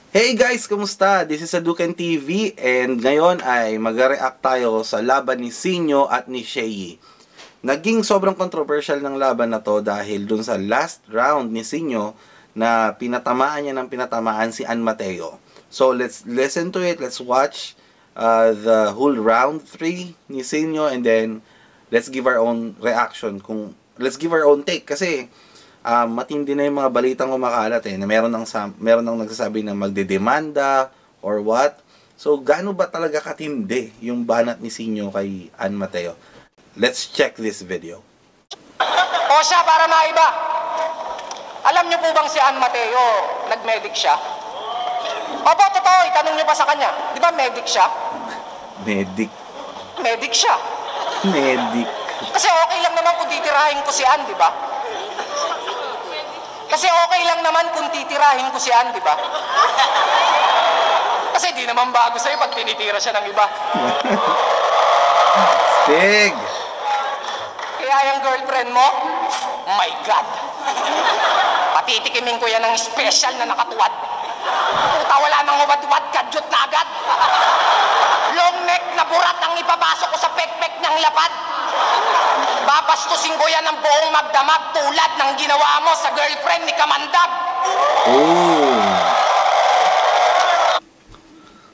Hey guys, kumusta? This is Aduken TV and ngayon ay mag-react tayo sa laban ni Sinyo at ni Shei. Naging sobrang controversial ng laban na to dahil dun sa last round ni Sinyo na pinatamaan niya ng pinatamaan si Ann Mateo. So let's listen to it, let's watch the whole round 3 ni Sinyo and then let's give our own reaction. Let's give our own take kasi matindi na yung mga balitang kumakalat na meron nang nagsasabi na magdedemanda or what. So gaano ba talaga katindi yung banat ni Sinyo kay Ann Mateo? Let's check this video. O siya, para maiba. Alam niyo po bang si Ann Mateo, nag-medic siya? Opo, totoo, itanong niyo pa sa kanya. Di ba medic siya? Medic. Medic siya. Medic. Kasi okay lang naman kung titirahin ko si Ann, di ba? Kasi okay lang naman kung titirahin ko si Ann, di ba? Kasi di naman bago sa'yo pag tinitira siya ng iba. Stig! Kaya yung girlfriend mo, my God. Patitikimin ko yan ng special na nakatuwad. Puta, wala nang ubad-ubad, kadyot na agad. Long neck na burat ang ipapasok ko sa pekpek ng lapad. Babastusin ko yan ng buong magdamag tulad ng ginawa mo sa girlfriend ni Kamandag. Oh.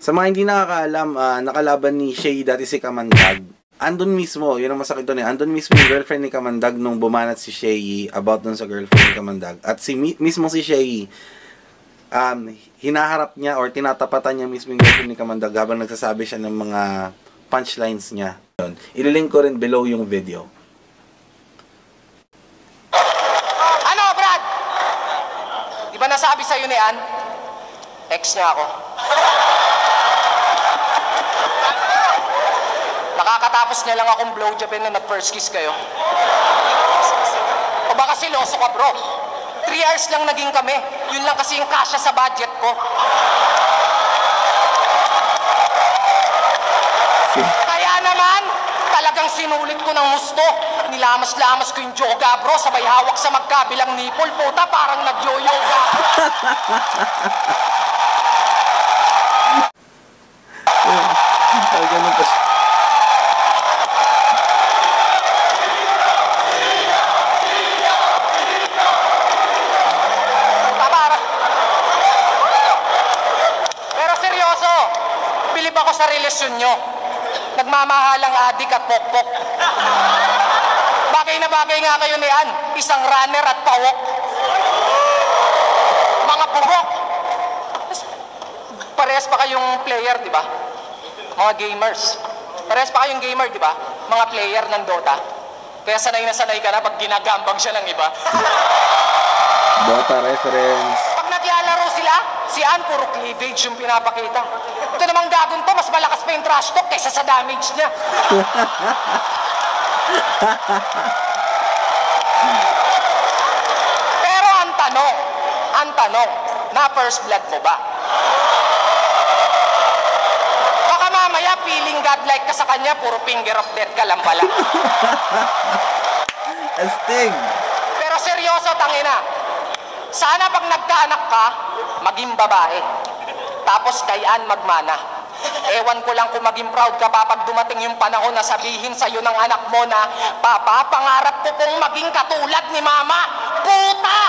Sa mga hindi nakakaalam, nakalaban ni Shei dati si Kamandag. Andun mismo, yun ang masakit doon andun mismo yung girlfriend ni Kamandag nung bumanat si Shei about dun sa girlfriend ni Kamandag. At mismo si Shei, hinaharap niya or tinatapatan niya mismo yung girlfriend ni Kamandag habang nagsasabi siya ng mga punchlines niya. Ililink ko rin below yung video. Ano, Brad? Di ba nasabi sa'yo ni Ann? Ex niya ako. Nakakatapos niya lang akong blowjobin na nag-first kiss kayo. O baka siloso ka, bro? 3 hours lang naging kami. Yun lang kasi yung kasya sa budget ko. Kaya naman, talagang sinulit ko ng gusto. Nilamas-lamas ko yung yoga, bro. Sabay hawak sa magkabilang nipple. Puta, parang nag-yo-yoga. Ganun pa siya. Pero seryoso, bilib ako sa relasyon nyo. Nagmamahalang adik at pokpok. Bagay na bagay nga kayo ni Ann. Isang runner at pawok. Mga purok. Parehas pa kayong player, di ba? Mga gamers. Parehas pa kayong gamer, di ba? Mga player ng Dota. Kaya sanay na sanay ka na pag ginagambang siya ng iba. Dota reference. Pag naglalaro sila, si Ann puro cleavage yung pinapakita. Ito namang gagong to, mas malakas pa yung trash talk kaysa sa damage niya. Pero ang tanong, na first blood mo ba? Baka mamaya feeling godlike ka sa kanya, puro finger of death ka lang pala. Astig! Pero seryoso, tangina. Sana pag nagkaanak ka, maging babae. Tapos kay Ann magmana. Ewan ko lang kung maging proud ka pa pag dumating yung panahon na sabihin sa'yo ng anak mo na, Papa, pangarap ko kung maging katulad ni Mama. Puta!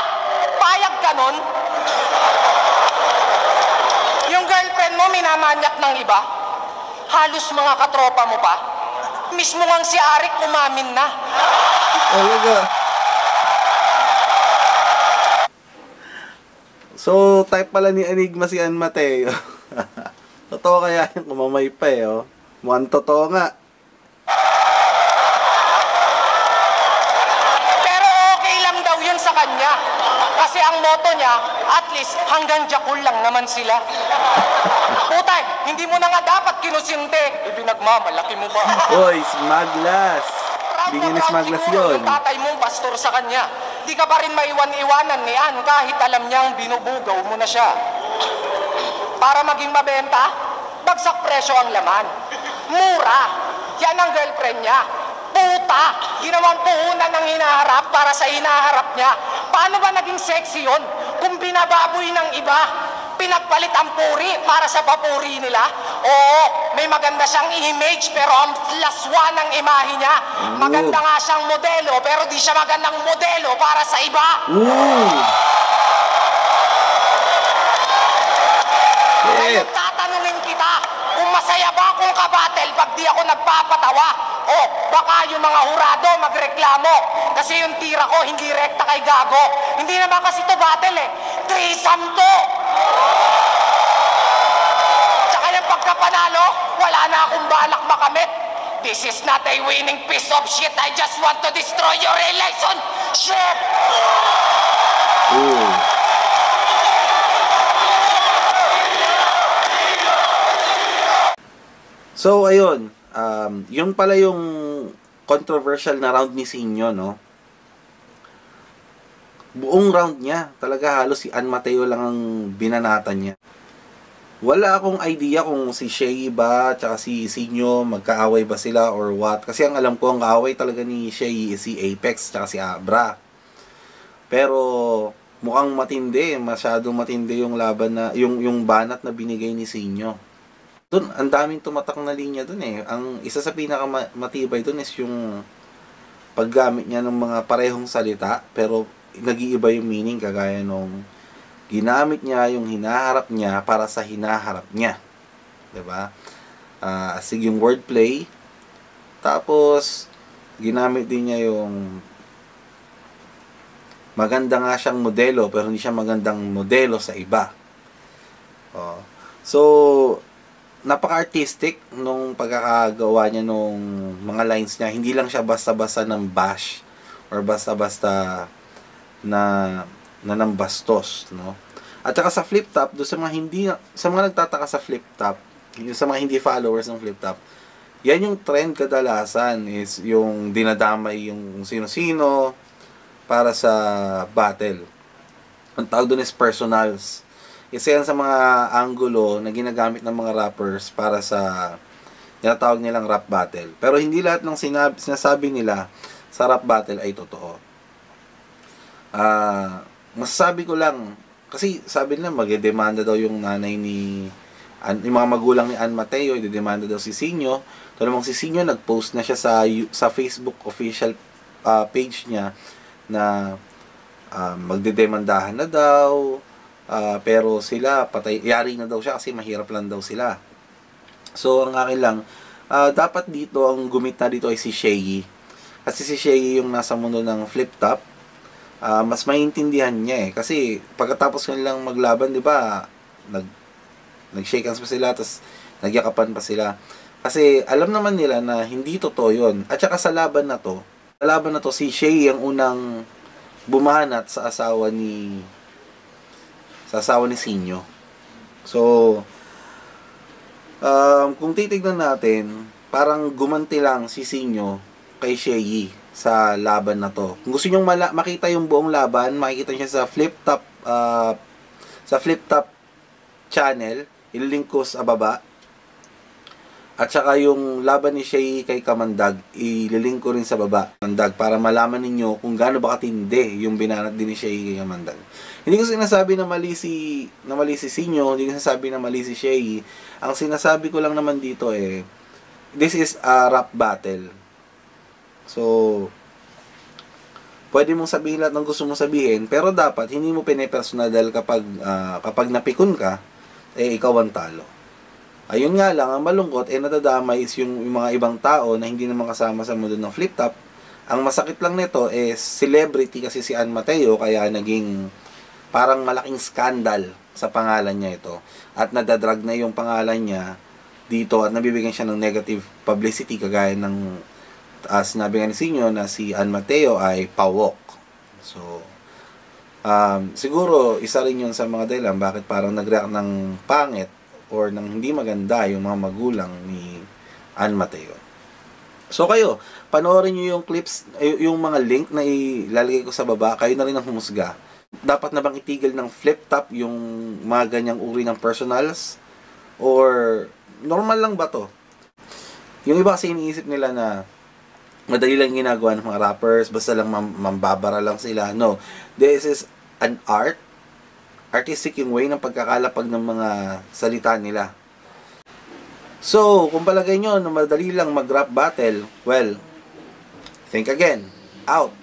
Payag ka nun? Yung girlfriend mo minamanyak ng iba? Halos mga katropa mo pa? Mismo ngang si Arik umamin na. Talaga. So, type pala ni Enigma si Ann Mateo. Totoo kaya yung kumamay pa oh. Mukhang totoo nga. Pero okay lang daw yun sa kanya. Kasi ang motto niya, at least hanggang Jakul lang naman sila. Putay, hindi mo na nga dapat kinusinte. Ibinagmamalaki mo ba? Oy, smaglas. Hindi nga ni smaglas yun. Yung tatay mong pastor sa kanya. Di ka pa rin maiwan-iwanan ni Ann kahit alam niyang binubugaw mo na siya. Para maging mabenta, bagsak presyo ang laman. Mura. Yan ang girlfriend niya. Puta! Ginawang puhunan ng hinaharap para sa hinaharap niya. Paano ba naging sexy yun? Kung binababoy ng iba. pinagpalit ang puri para sa papuri nila. Oo, may maganda siyang image pero ang laswa ng imahe niya. Maganda nga siyang modelo pero di siya magandang modelo para sa iba. Ngayon tatanungin kita, kung masaya ba akong kabattle pag di ako nagpapatawa? O baka yung mga hurado magreklamo kasi yung tira ko hindi rekta kay Gago. Hindi naman kasi to battle eh, threesome to. Tsaka yung pagkapanalo, wala na akong balak makamit. This is not a winning piece of shit. I just want to destroy your relationship. So, ayun. Yun pala yung controversial na round ni Sinyo, no? Buong round niya, talaga halos si Ann Mateo lang ang binanatan niya. Wala akong idea kung si Shea ba tsaka si Sinyo magkaaway ba sila or what. Kasi ang alam ko, ang kaaway talaga ni Shea si Apex tsaka si Abra. Pero mukhang matindi, masyadong matindi yung laban na, yung banat na binigay ni Sinyo. Doon, ang daming tumatak na linya doon eh. Ang isa sa pinakamatibay doon is yung paggamit niya ng mga parehong salita pero nag-iiba yung meaning, kagaya nung ginamit niya yung hinaharap niya para sa hinaharap niya. 'Di ba? Asig yung wordplay. Tapos ginamit din niya yung maganda nga siyang modelo pero hindi siya magandang modelo sa iba. So napaka-artistic nung pagkakagawa niya nung mga lines niya. Hindi lang siya basta-basta ng bash or basta-basta na ng bastos, no? At saka sa flip top, do sa mga nagtataka sa flip top, sa mga hindi followers ng flip top, yan yung trend kadalasan is yung dinadamay yung sino-sino para sa battle. Ang tawag doon is personals. Isa yan sa mga angulo na ginagamit ng mga rappers para sa tinatawag nilang rap battle. Pero hindi lahat ng sinasabi nila sa rap battle ay totoo. Masasabi ko lang, kasi sabi nila magdedemanda daw yung nanay ni yung mga magulang ni Ann Mateo, idedemanda daw si Sinyo. So namang si Sinyo, nag-post na siya sa Facebook official page niya na magdedemandahan na daw. Pero sila, yari na daw siya kasi mahirap lang daw sila. So, ang akin lang, dapat dito, ang gumita dito ay si Shea. Kasi si Shea yung nasa mundo ng flip top. Mas maintindihan niya eh. Kasi, pagkatapos nilang maglaban, di ba, nag-shake hands pa sila, tapos nagyakapan pa sila. Kasi, alam naman nila na hindi totoo yun. At saka sa laban na to, si Shea ang unang bumanat sa asawa ni Sinyo. So, kung titignan natin, parang gumanti lang si Sinyo kay Shea sa laban na to. Kung gusto nyo makita yung buong laban, makikita nyo siya sa flip top channel, ililink ko sa baba. At saka yung laban ni Shea kay Kamandag, ililink ko rin sa baba. Kamandag, para malaman ninyo kung gaano ba katindi yung binanat din ni Shea kay Kamandag. Hindi ko sinasabi na mali si Sinyo, hindi ko sinasabi na mali si Shea. Ang sinasabi ko lang naman dito this is a rap battle. So, pwede mong sabihin lahat ng gusto mong sabihin, pero dapat hindi mo pinipersonal dahil kapag napikon ka, ikaw ang talo. Ayun nga lang, ang malungkot, nadadamay is yung mga ibang tao na hindi naman kasama sa mundo ng flip top. Ang masakit lang nito is celebrity kasi si Ann Mateo, kaya naging parang malaking skandal sa pangalan niya ito. At nadadrag na yung pangalan niya dito at nabibigyan siya ng negative publicity, kagaya ng sinabi nga ni Sinyo na si Ann Mateo ay pawok. So, siguro isa rin yun sa mga dahilan bakit parang nag-react ng pangit or nang hindi maganda yung mga magulang ni Ann Mateo. So kayo, panoorin nyo yung clips, yung mga link na ilalagay ko sa baba, kayo na rin ang humusga. Dapat na bang itigil ng flip top yung mga ganyang uri ng personals? Or normal lang ba to? Yung iba kasi iniisip nila na madali lang ginagawa ng mga rappers, basta lang mambabara lang sila. No, this is an art artistic yung way ng pagkakalapag ng mga salita nila. So, kung palagay nyo na madali lang mag-rap battle, well, think again. Out!